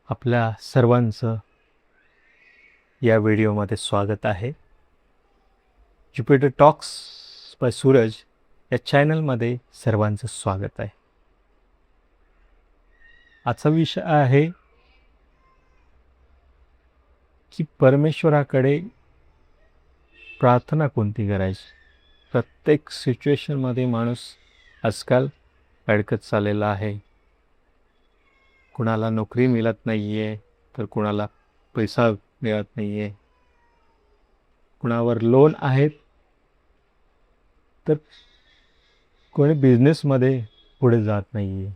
आपल्या सर्वांचं या व्हिडिओमध्ये स्वागत आहे. ज्युपिटर टॉक्स बाय सूरज या चॅनलमध्ये सर्वांचं स्वागत आहे. आजचा विषय आहे की परमेश्वराकडे प्रार्थना कोणती करायची. प्रत्येक सिच्युएशनमध्ये माणूस आजकाल अडकत चाललेला आहे. कुणाला नोकरी मिळत नाही आहे, तर कुणाला पैसा मिळत नाही आहे, कुणावर लोन आहेत, तर कोणी बिझनेसमध्ये पुढे जात नाही आहे.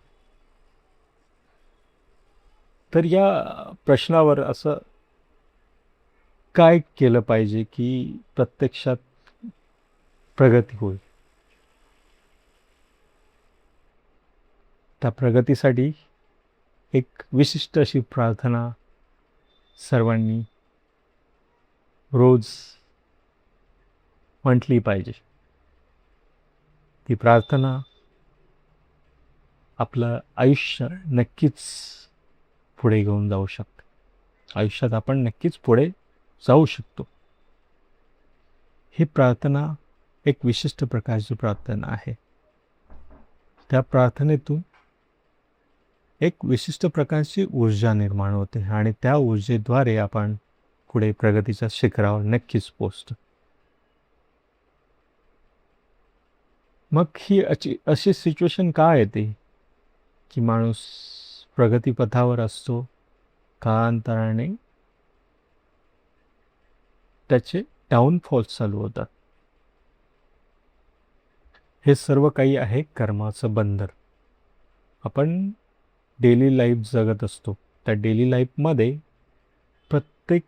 तर या प्रश्नावर असं काय केलं पाहिजे की प्रत्यक्षात प्रगती होईल. त्या प्रगतीसाठी एक विशिष्ट अशी प्रार्थना सर्वांनी रोज म्हटली पाहिजे. ती प्रार्थना आपलं आयुष्य नक्कीच पुढे घेऊन जाऊ शकते. आयुष्यात आपण नक्कीच पुढे जाऊ शकतो. ही प्रार्थना एक विशिष्ट प्रकारची प्रार्थना आहे. त्या प्रार्थनेतून एक विशिष्ट प्रकारची ऊर्जा निर्माण होते आणि त्या ऊर्जेद्वारे आपण पुढे प्रगतीच्या शिखरावर नक्कीच पोहोचतो. मग ही अशी सिच्युएशन का येते की माणूस प्रगतीपथावर असतो, कालांतराने त्याचे डाऊनफॉल चालू होतात. हे सर्व काही आहे कर्माचं बंधन. आपण डेली लाईफ जगत असतो. त्या डेली लाईफमध्ये प्रत्येक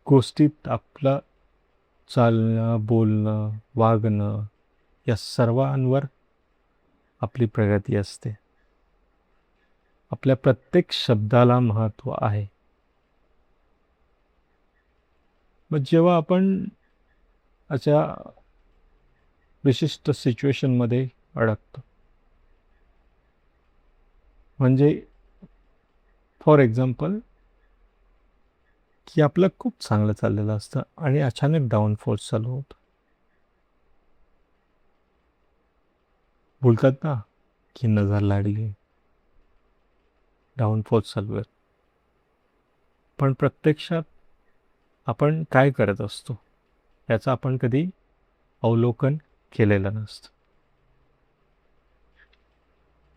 गोष्टीत आपलं चालणं, बोलणं, वागणं या सर्वांवर आपली प्रगती असते. आपल्या प्रत्येक शब्दाला महत्त्व आहे. मग जेव्हा आपण अशा विशिष्ट सिच्युएशनमध्ये अडकतो, म्हणजे फॉर एक्झाम्पल की आपलं खूप चांगलं चाललेलं असतं आणि अचानक डाऊनफॉल चालू होतं. बोलतात ना की नजर लागली, डाऊनफॉल चालू आहे. पण प्रत्यक्षात आपण काय करत असतो याचं आपण कधी अवलोकन केलेलं नसतं.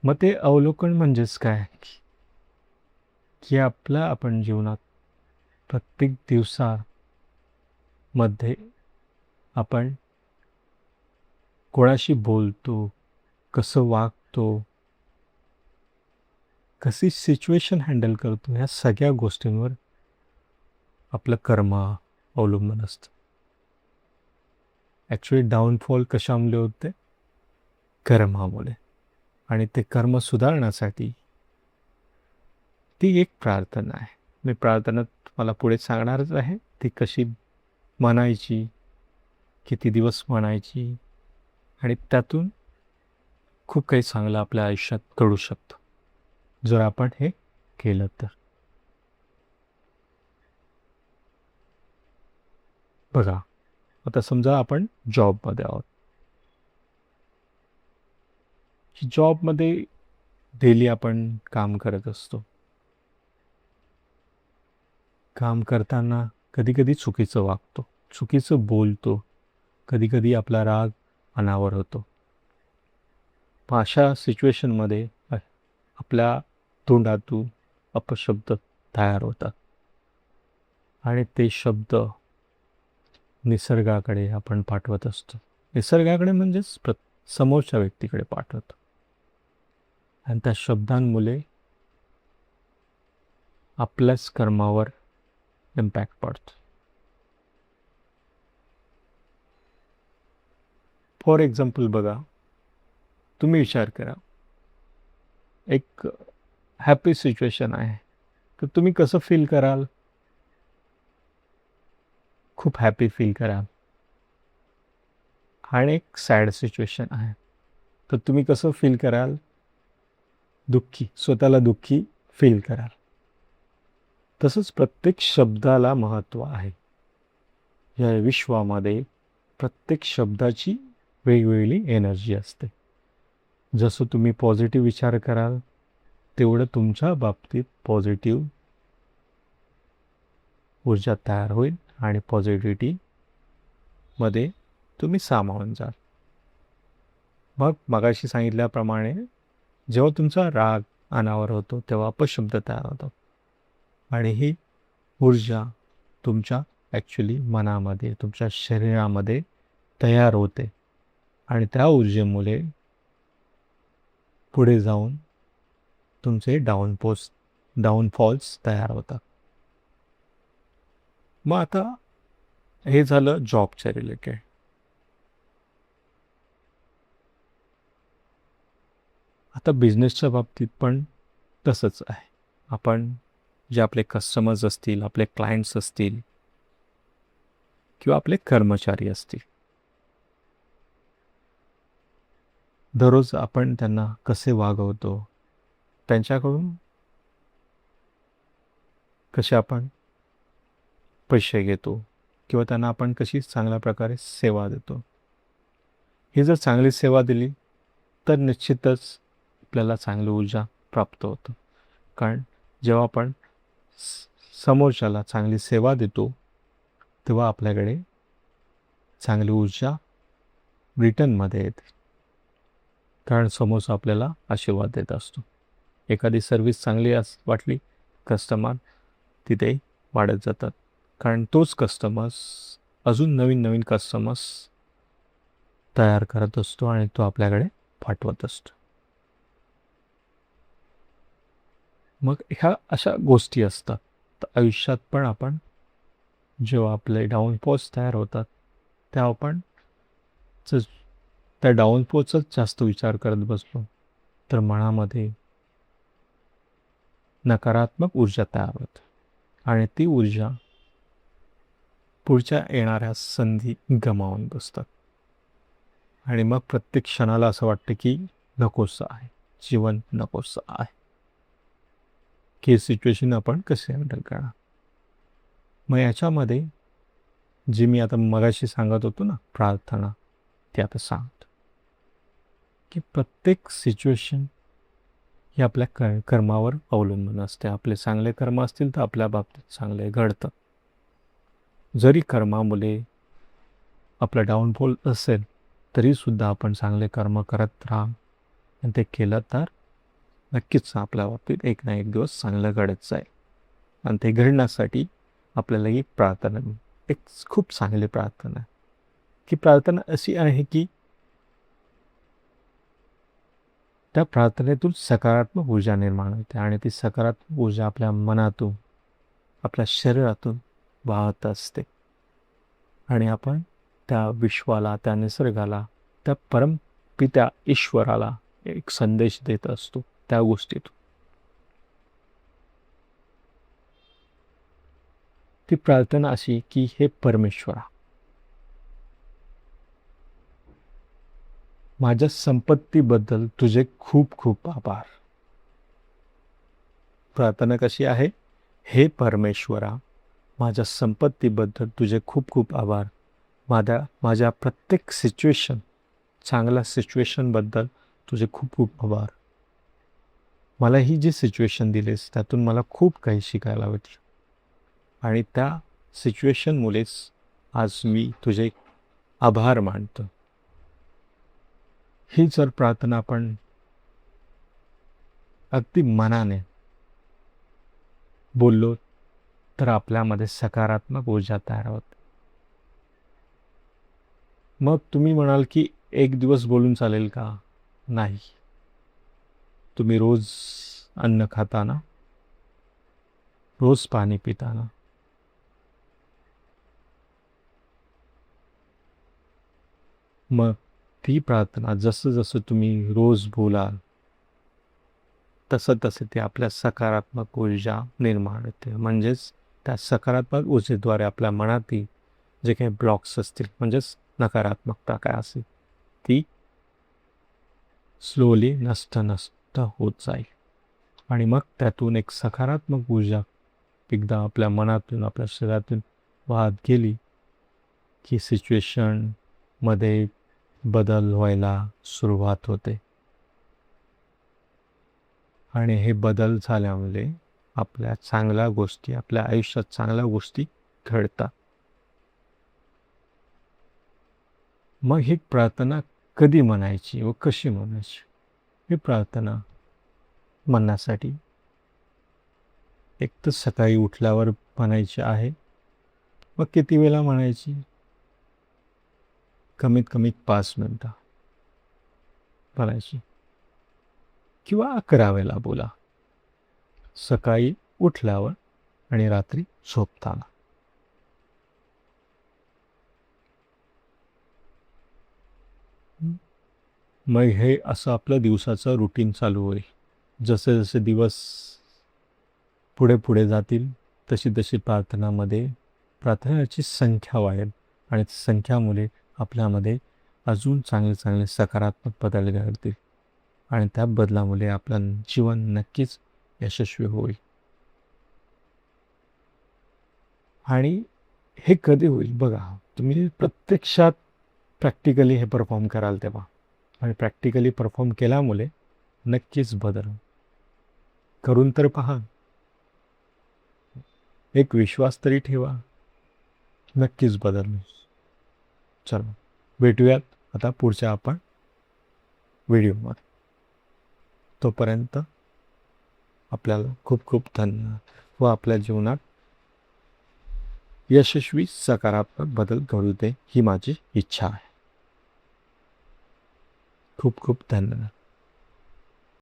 मग ते अवलोकन म्हणजेच काय की आपण जीवनात प्रत्येक दिवसामध्ये आपण कोणाशी बोलतो, कसं वागतो, कशी सिच्युएशन हँडल करतो, ह्या सगळ्या गोष्टींवर आपलं कर्म अवलंबून असतं. ॲक्च्युली डाऊनफॉल कशामुळे होते? कर्मामुळे. आणि ते कर्म सुधारण्यासाठी ती एक प्रार्थना आहे. मी प्रार्थना तुम्हाला पुढे सांगणारच आहे. ती कशी म्हणायची, किती दिवस म्हणायची, आणि त्यातून खूप काही चांगलं आपल्या आयुष्यात घडू शकतो जर आपण हे केलं तर. बघा, आता समजा आपण जॉबमध्ये आहोत. जॉबमध्ये डेली आपण काम करत असतो. काम करताना कधी कधी चुकीचं वागतो, चुकीचं बोलतो, कधी कधी आपला राग अनावर होतो. अशा सिच्युएशनमध्ये आपल्या तोंडातून अपशब्द तयार होतात आणि ते शब्द निसर्गाकडे आपण पाठवत असतो. निसर्गाकडे म्हणजेच समोरच्या व्यक्तीकडे पाठवतो आणि त्या शब्दांमुळे आपल्याच कर्मावर इम्पॅक्ट पडतो. फॉर एक्झाम्पल बघा, तुम्ही विचार करा, एक हॅपी सिच्युएशन आहे, तर तुम्ही कसं फील कराल? खूप हॅपी फील कराल. आणि एक सॅड सिच्युएशन आहे, तर तुम्ही कसं फील कराल? दुःखी, स्वतःला दुःखी फील कराल. तसंच प्रत्येक शब्दाला महत्त्व आहे. या विश्वामध्ये प्रत्येक शब्दाची वेगवेगळी एनर्जी असते. जसं तुम्ही पॉझिटिव्ह विचार कराल तेवढं तुमच्या बाबतीत पॉझिटिव्ह ऊर्जा तयार होईल आणि पॉझिटिव्हिटीमध्ये तुम्ही सामावून जाल. मग मगाशी सांगितल्याप्रमाणे जेव्हा तुमचा राग अनावर होतो तेव्हा अपशब्द तयार होतात आणि ही ऊर्जा तुमच्या ॲक्च्युली मनामध्ये तुमच्या शरीरामध्ये तयार होते आणि त्या ऊर्जेमुळे पुढे जाऊन तुमचे डाऊनफॉल्स तयार होतात. मग आता हे झालं जॉबच्या रिलेटेड. आता बिझनेसच्या बाबतीत पण तसंच आहे. आपण जे आपले कस्टमर्स असतील, आपले क्लायंट्स असतील किंवा आपले कर्मचारी असतील, दररोज आपण त्यांना कसे वागवतो, त्यांच्याकडून कसे आपण पैसे घेतो किंवा त्यांना आपण कशी चांगल्या प्रकारे सेवा देतो. ही जर चांगली सेवा दिली तर निश्चितच आपल्याला चांगली ऊर्जा प्राप्त होतं. कारण जेव्हा आपण समोरच्याला चांगली सेवा देतो तेव्हा आपल्याकडे चांगली ऊर्जा रिटर्नमध्ये येते. कारण समोरचा आपल्याला आशीर्वाद देत असतो. एखादी सर्व्हिस चांगली वाटली कस्टमर तिथे वाढत जातात. कारण तोच कस्टमर्स अजून नवीन नवीन कस्टमर्स तयार करत असतो आणि तो आपल्याकडे पाठवत असतो. मग ह्या अशा गोष्टी असतात. तर आयुष्यात पण आपण जेव्हा आपले डाऊनफॉल्स तयार होतात तेव्हा आपण त्या डाऊनफॉलचाच जास्त विचार करत बसलो तर मनामध्ये नकारात्मक ऊर्जा तयार होते आणि ती ऊर्जा पुढच्या येणाऱ्या संधी गमावून बसतात आणि मग प्रत्येक क्षणाला असं वाटतं की नकोसं आहे, जीवन नकोसं आहे, की सिच्युएशन आपण कसे हँडल करणार. मग याच्यामध्ये जी मी आता मगाशी सांगत होतो ना प्रार्थना, ते आता सांगतो की प्रत्येक सिच्युएशन ही आपल्या कर्मावर अवलंबून असते. आपले चांगले कर्म असतील तर आपल्या बाबतीत चांगले घडतं. जरी कर्मामुळे आपला डाऊनफॉल असेल तरीसुद्धा आपण चांगले कर्म करत राहा आणि ते केलं तर नक्कीच आपल्या बाबतीत एक ना एक दिवस चांगलं घडत जाईल. आणि ते घडण्यासाठी आपल्याला ही प्रार्थना एक खूप चांगली प्रार्थना आहे. की प्रार्थना अशी आहे की त्या प्रार्थनेतून सकारात्मक ऊर्जा निर्माण होते आणि ती सकारात्मक ऊर्जा आपल्या मनातून आपल्या शरीरातून वाहत असते आणि आपण त्या विश्वाला, त्या निसर्गाला, त्या परमपित्या ईश्वराला एक संदेश देत असतो त्या गोष्टीतून. ती प्रार्थना अशी की हे परमेश्वरा, माझ्या संपत्तीबद्दल तुझे खूप खूप आभार. प्रार्थना कशी आहे? हे परमेश्वरा, माझ्या संपत्तीबद्दल तुझे खूप खूप आभार. माझ्या प्रत्येक सिच्युएशन, चांगल्या सिच्युएशनबद्दल तुझे खूप खूप आभार. मला ही जी सिच्युएशन दिलीस त्यातून मला खूप काही शिकायला भेटलं आणि त्या सिच्युएशनमुळेच आज मी तुझे आभार मानतो. ही जर प्रार्थना आपण अगदी मनाने बोललो तर आपल्यामध्ये सकारात्मक ऊर्जा तयार होते. मग तुम्ही म्हणाल की एक दिवस बोलून चालेल का? नाही. तुम्ही रोज अन्न खाताना, रोज पाणी पिताना, मग ती प्रार्थना जसं जसं तुम्ही रोज बोलाल तसं तसं ते आपल्या सकारात्मक ऊर्जा निर्माण होते. म्हणजेच त्या सकारात्मक ऊर्जेद्वारे आपल्या मनातील जे काही ब्लॉक्स असतील, म्हणजेच नकारात्मकता काय असेल, ती स्लोली नष्ट होत जाईल आणि मग त्यातून एक सकारात्मक ऊर्जा एकदा आपल्या मनातून आपल्या शरीरातून वाहत गेली की सिच्युएशनमध्ये बदल व्हायला सुरुवात होते. आणि हे बदल झाल्यामुळे आपल्या चांगल्या गोष्टी, आपल्या आयुष्यात चांगल्या गोष्टी घडतात. मग ही प्रार्थना कधी म्हणायची व कशी म्हणायची? ही प्रार्थना म्हणण्यासाठी एक तर सकाळी उठल्यावर म्हणायची आहे. मग किती वेळा म्हणायची? कमीत कमी 5 मिनिटं म्हणायची किंवा 11 वेळा बोला. सकाळी उठल्यावर आणि रात्री झोपताना. मग हे असं आपलं दिवसाचं रुटीन चालू होईल. जसे जसे दिवस पुढे पुढे जातील तशी तशी प्रार्थनाची संख्या वाढेल आणि संख्यामुळे आपल्यामध्ये अजून चांगले चांगले सकारात्मक बदल घडतील आणि त्या बदलामुळे आपलं जीवन नक्कीच यशस्वी होईल. आणि हे कधी होईल बघा, तुम्ही प्रत्यक्षात प्रॅक्टिकली हे परफॉर्म कराल तेव्हा. आणि प्रॅक्टिकली परफॉर्म केल्यामुळे नक्कीच बदल करून तर पहा. एक विश्वास तरी ठेवा, नक्कीच बदल. चला भेटूयात आता पुढच्या आपण व्हिडिओमध्ये. तोपर्यंत आपल्याला खूप खूप धन्यवाद व आपल्या जीवनात यशस्वी सकारात्मक बदल घडू दे ही माझी इच्छा आहे. खूप खूप धन्यवाद.